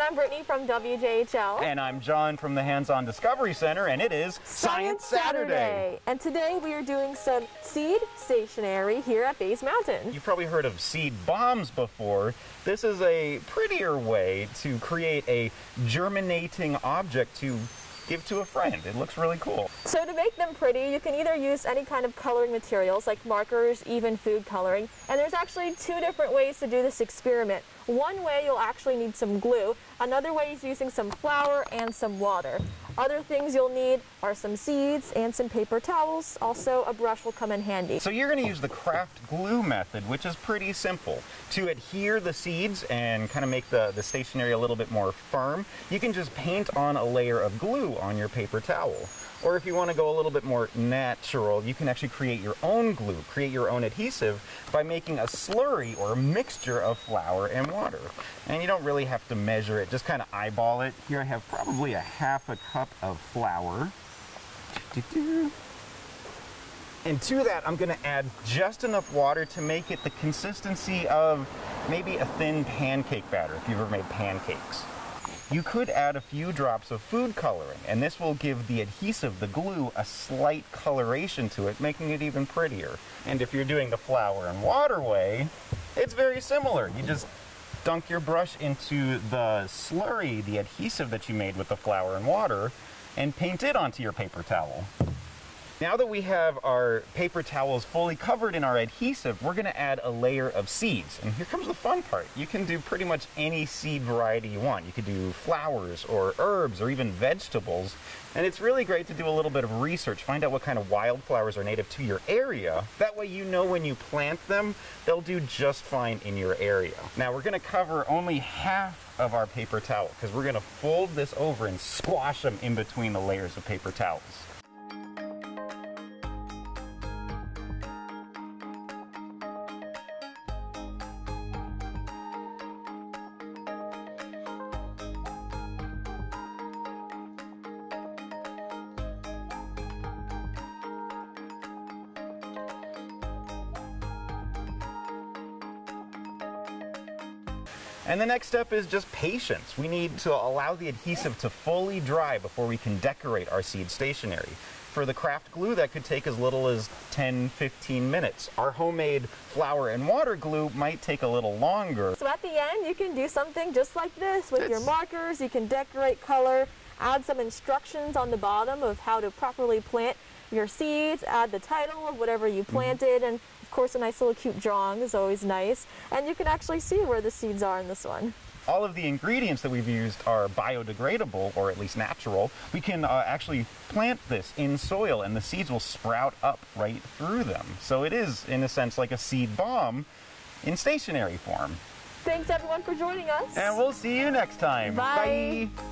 I'm Brittany from WJHL. And I'm John from the Hands-On Discovery Center, and it is Science Saturday. And today we are doing some seed stationery here at Bays Mountain. You've probably heard of seed bombs before. This is a prettier way to create a germinating object to give to a friend. It looks really cool. So to make them pretty, you can either use any kind of coloring materials like markers, even food coloring. And there's actually two different ways to do this experiment. One way you'll actually need some glue. Another way is using some flour and some water. Other things you'll need are some seeds and some paper towels. Also, a brush will come in handy. So you're going to use the craft glue method, which is pretty simple. To adhere the seeds and kind of make the stationery a little bit more firm, you can just paint on a layer of glue on your paper towel. Or if you want to go a little bit more natural, you can actually create your own glue, create your own adhesive by making a slurry or a mixture of flour and water. And you don't really have to measure it, just kind of eyeball it. Here I have probably a half a cup of flour. And to that, I'm going to add just enough water to make it the consistency of maybe a thin pancake batter, if you've ever made pancakes. You could add a few drops of food coloring, and this will give the adhesive, the glue, a slight coloration to it, making it even prettier. And if you're doing the flour and water way, it's very similar. You just dunk your brush into the slurry, the adhesive that you made with the flour and water, and paint it onto your paper towel. Now that we have our paper towels fully covered in our adhesive, we're going to add a layer of seeds. And here comes the fun part. You can do pretty much any seed variety you want. You could do flowers or herbs or even vegetables. And it's really great to do a little bit of research, find out what kind of wildflowers are native to your area. That way you know when you plant them, they'll do just fine in your area. Now we're going to cover only half of our paper towel because we're going to fold this over and squash them in between the layers of paper towels. And the next step is just patience. We need to allow the adhesive to fully dry before we can decorate our seed stationery. For the craft glue, that could take as little as 10-15 minutes. Our homemade flour and water glue might take a little longer. So at the end, you can do something just like this with your markers. You can decorate color, add some instructions on the bottom of how to properly plant your seeds, add the title of whatever you planted, and of course a nice little cute drawing is always nice. And you can actually see where the seeds are in this one. All of the ingredients that we've used are biodegradable, or at least natural. We can actually plant this in soil and the seeds will sprout up right through them. So it is, in a sense, like a seed bomb in stationery form. Thanks everyone for joining us. And we'll see you next time. Bye. Bye.